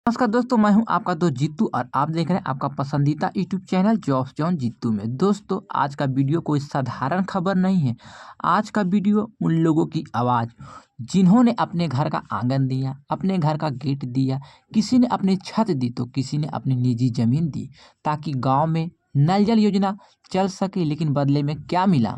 नमस्कार दोस्तों, मैं हूं आपका दोस्त जीतू और आप देख रहे हैं आपका पसंदीदा यूट्यूब चैनल जॉब्स जॉन जीतू में। दोस्तों, आज का वीडियो कोई साधारण खबर नहीं है। आज का वीडियो उन लोगों की आवाज़ जिन्होंने अपने घर का आंगन दिया, अपने घर का गेट दिया, किसी ने अपनी छत दी तो किसी ने अपनी निजी ज़मीन दी, ताकि गाँव में नल जल योजना चल सके। लेकिन बदले में क्या मिला?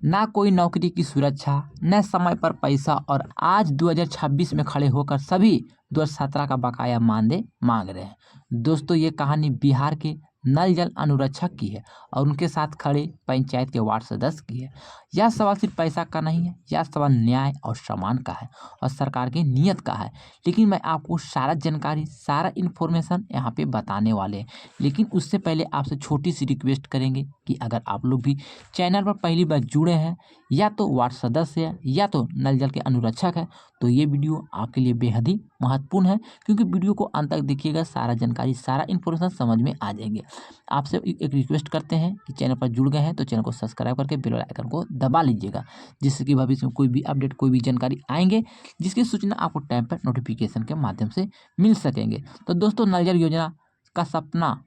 ना कोई नौकरी की सुरक्षा, न समय पर पैसा, और आज 2026 में खड़े होकर सभी 2017 का बकाया मानदेय मांग रहे हैं। दोस्तों, ये कहानी बिहार के नल जल अनुरक्षक की है और उनके साथ खड़े पंचायत के वार्ड सदस्य की है। यह सवाल सिर्फ पैसा का नहीं है, यह सवाल न्याय और सम्मान का है और सरकार की नीयत का है। लेकिन मैं आपको सारा जानकारी, सारा इन्फॉर्मेशन यहाँ पे बताने वाले हैं। लेकिन उससे पहले आपसे छोटी सी रिक्वेस्ट करेंगे कि अगर आप लोग भी चैनल पर पहली बार जुड़े हैं, या तो वार्ड सदस्य है या तो नल जल के अनुरक्षक है, तो ये वीडियो आपके लिए बेहद ही महत्वपूर्ण है, क्योंकि वीडियो को अंत तक देखिएगा, सारा जानकारी, सारा इन्फॉर्मेशन समझ में आ जाएंगे। आपसे एक रिक्वेस्ट करते हैं कि चैनल पर जुड़ गए हैं तो चैनल को सब्सक्राइब करके बेल आइकन को दबा लीजिएगा, जिससे कि भविष्य में कोई भी अपडेट, कोई भी जानकारी आएंगे जिसकी सूचना आपको टाइम पर नोटिफिकेशन के माध्यम से मिल सकेंगे। तो दोस्तों, नल जल योजना का सपना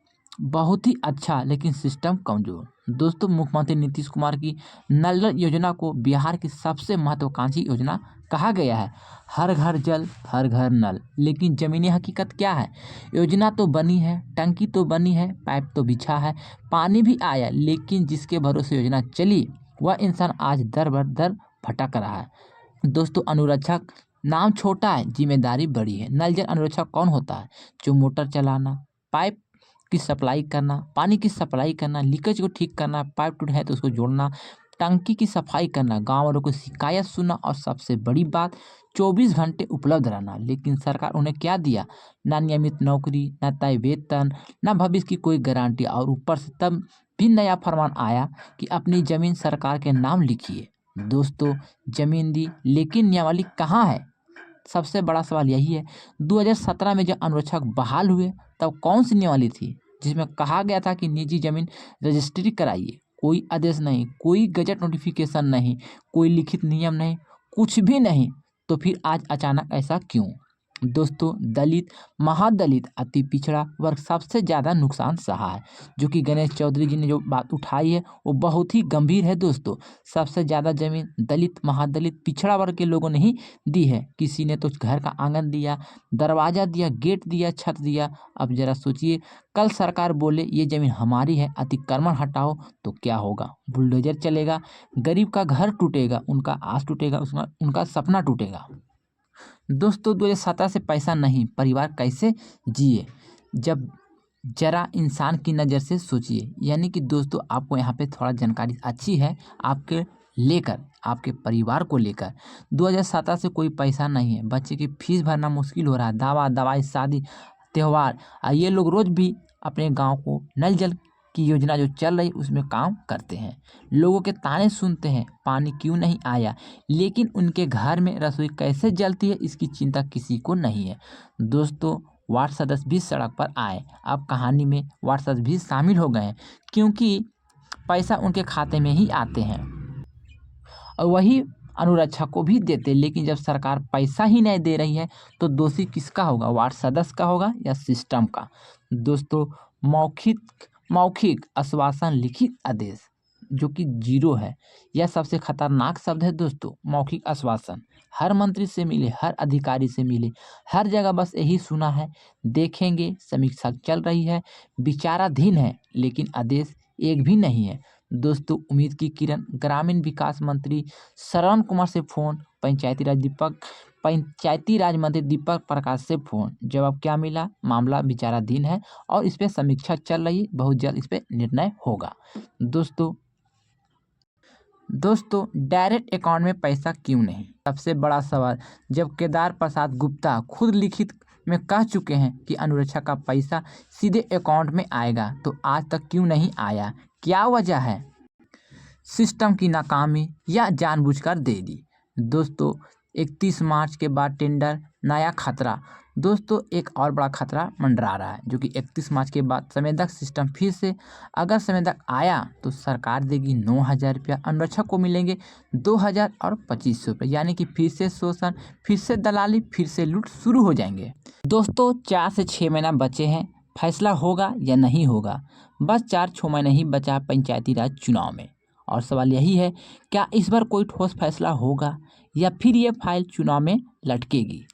बहुत ही अच्छा, लेकिन सिस्टम कमजोर। दोस्तों, मुख्यमंत्री नीतीश कुमार की नल जल योजना को बिहार की सबसे महत्वाकांक्षी योजना कहा गया है। हर घर जल, हर घर नल। लेकिन ज़मीनी हकीकत क्या है? योजना तो बनी है, टंकी तो बनी है, पाइप तो बिछा है, पानी भी आया, लेकिन जिसके भरोसे योजना चली वह इंसान आज दर बर दर भटक रहा है। दोस्तों, अनुरक्षक नाम छोटा है, जिम्मेदारी बड़ी है। नल जल अनुरक्षक कौन होता है? जो मोटर चलाना, पाइप की सप्लाई करना, पानी की सप्लाई करना, लीकेज को ठीक करना, पाइप टूटा है तो उसको जोड़ना, टंकी की सफाई करना, गाँव वालों को शिकायत सुनना, और सबसे बड़ी बात 24 घंटे उपलब्ध रहना। लेकिन सरकार उन्हें क्या दिया? ना नियमित नौकरी, ना तय वेतन, ना भविष्य की कोई गारंटी, और ऊपर से तब भी नया फरमान आया कि अपनी ज़मीन सरकार के नाम लिखिए। दोस्तों, ज़मीन दी, लेकिन नियमावली कहाँ है? सबसे बड़ा सवाल यही है। 2017 में जब अनुरक्षक बहाल हुए, तब कौन सी नियमावली थी जिसमें कहा गया था कि निजी जमीन रजिस्ट्री कराइए? कोई आदेश नहीं, कोई गजट नोटिफिकेशन नहीं, कोई लिखित नियम नहीं, कुछ भी नहीं। तो फिर आज अचानक ऐसा क्यों? दोस्तों, दलित, महादलित, अति पिछड़ा वर्ग सबसे ज़्यादा नुकसान सहा है। जो कि गणेश चौधरी जी ने जो बात उठाई है वो बहुत ही गंभीर है। दोस्तों, सबसे ज़्यादा ज़मीन दलित, महादलित, पिछड़ा वर्ग के लोगों ने ही दी है। किसी ने तो घर का आंगन दिया, दरवाज़ा दिया, गेट दिया, छत दिया। अब ज़रा सोचिए, कल सरकार बोले ये ज़मीन हमारी है, अतिक्रमण हटाओ, तो क्या होगा? बुलडोजर चलेगा, गरीब का घर टूटेगा, उनका आस टूटेगा, उसका उनका सपना टूटेगा। दोस्तों, 2017 से पैसा नहीं, परिवार कैसे जिए? जब जरा इंसान की नज़र से सोचिए। यानी कि दोस्तों, आपको यहाँ पे थोड़ा जानकारी अच्छी है आपके लेकर, आपके परिवार को लेकर। 2017 से कोई पैसा नहीं है, बच्चे की फीस भरना मुश्किल हो रहा है, दवा दवाई, शादी, त्यौहार, ये लोग रोज़ भी अपने गांव को नल जल की योजना जो चल रही उसमें काम करते हैं। लोगों के ताने सुनते हैं, पानी क्यों नहीं आया, लेकिन उनके घर में रसोई कैसे जलती है इसकी चिंता किसी को नहीं है। दोस्तों, वार्ड सदस्य भी सड़क पर आए। अब कहानी में वार्ड सदस्य भी शामिल हो गए हैं, क्योंकि पैसा उनके खाते में ही आते हैं और वही अनुरक्षक को भी देते। लेकिन जब सरकार पैसा ही नहीं दे रही है, तो दोषी किसका होगा? वार्ड सदस्य का होगा या सिस्टम का? दोस्तों, मौखिक मौखिक आश्वासन, लिखित आदेश जो कि जीरो है, यह सबसे खतरनाक शब्द है। दोस्तों, मौखिक आश्वासन हर मंत्री से मिले, हर अधिकारी से मिले, हर जगह बस यही सुना है, देखेंगे, समीक्षा चल रही है, विचाराधीन है, लेकिन आदेश एक भी नहीं है। दोस्तों, उम्मीद की किरण, ग्रामीण विकास मंत्री श्रवण कुमार से फोन, पंचायती राज मंत्री दीपक प्रकाश से फोन। जवाब क्या मिला? मामला विचाराधीन है और इस पे समीक्षा चल रही है, बहुत जल्द इस पे निर्णय होगा। दोस्तों, डायरेक्ट अकाउंट में पैसा क्यों नहीं? सबसे बड़ा सवाल। जब केदार प्रसाद गुप्ता खुद लिखित में कह चुके हैं कि अनुरक्षा का पैसा सीधे अकाउंट में आएगा, तो आज तक क्यों नहीं आया? क्या वजह है? सिस्टम की नाकामी या जानबूझकर देरी? दोस्तों, 31 मार्च के बाद टेंडर, नया खतरा। दोस्तों एक और बड़ा खतरा मंडरा रहा है जो कि 31 मार्च के बाद संवेदक सिस्टम फिर से अगर संवेदक आया तो सरकार देगी 9,000 रुपया, अनुरक्षक को मिलेंगे 2,000 और 2,500 रुपये, यानी कि फिर से शोषण, फिर से दलाली, फिर से लूट शुरू हो जाएंगे। दोस्तों 4 से 6 महीना बचे हैं, फैसला होगा या नहीं होगा। बस 4-6 महीने ही बचा पंचायती राज चुनाव में और सवाल यही है, क्या इस बार कोई ठोस फैसला होगा या फिर ये फाइल चुनाव में लटकेगी।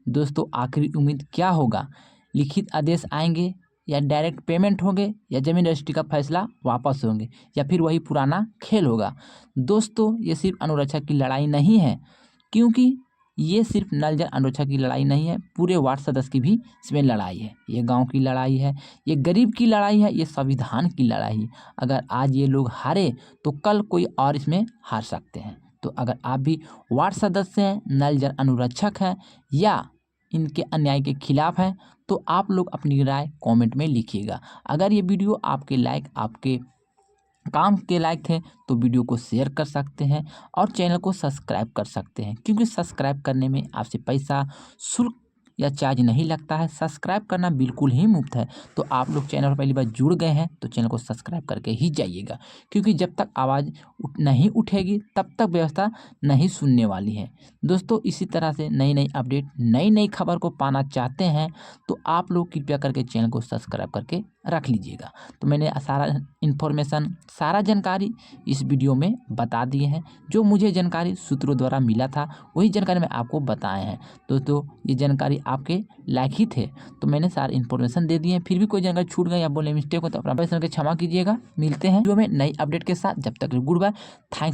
दोस्तों आखिरी उम्मीद क्या होगा, लिखित आदेश आएंगे या डायरेक्ट पेमेंट होंगे या जमीन रजिस्ट्री का फैसला वापस होंगे या फिर वही पुराना खेल होगा। दोस्तों ये सिर्फ अनुरक्षक की लड़ाई नहीं है, क्योंकि ये सिर्फ नल जल अनुरक्षक की लड़ाई नहीं है, पूरे वार्ड सदस्य की भी इसमें लड़ाई है। ये गांव की लड़ाई है, ये गरीब की लड़ाई है, ये संविधान की लड़ाई है। अगर आज ये लोग हारे तो कल कोई और इसमें हार सकते हैं। तो अगर आप भी वार्ड सदस्य हैं, नल जल अनुरक्षक हैं या इनके अन्याय के खिलाफ हैं तो आप लोग अपनी राय कमेंट में लिखिएगा। अगर ये वीडियो आपके लायक, आपके काम के लायक थे तो वीडियो को शेयर कर सकते हैं और चैनल को सब्सक्राइब कर सकते हैं, क्योंकि सब्सक्राइब करने में आपसे पैसा, शुल्क या चार्ज नहीं लगता है। सब्सक्राइब करना बिल्कुल ही मुफ्त है। तो आप लोग चैनल पर पहली बार जुड़ गए हैं तो चैनल को सब्सक्राइब करके ही जाइएगा, क्योंकि जब तक आवाज़ नहीं उठेगी तब तक व्यवस्था नहीं सुनने वाली है। दोस्तों इसी तरह से नई नई अपडेट, नई नई खबर को पाना चाहते हैं तो आप लोग कृपया करके चैनल को सब्सक्राइब करके रख लीजिएगा। तो मैंने सारा इन्फॉर्मेशन, सारा जानकारी इस वीडियो में बता दिए हैं। जो मुझे जानकारी सूत्रों द्वारा मिला था वही जानकारी मैं आपको बताए हैं। दोस्तों ये जानकारी आपके लायक ही थे तो मैंने सारी इन्फॉर्मेशन दे दी है। फिर भी कोई जानकारी छूट गई या बोले मिस्टेक हो तो अपना पैसा के क्षमा कीजिएगा। मिलते हैं वीडियो में नई अपडेट के साथ, जब तक गुड बाय, थैंक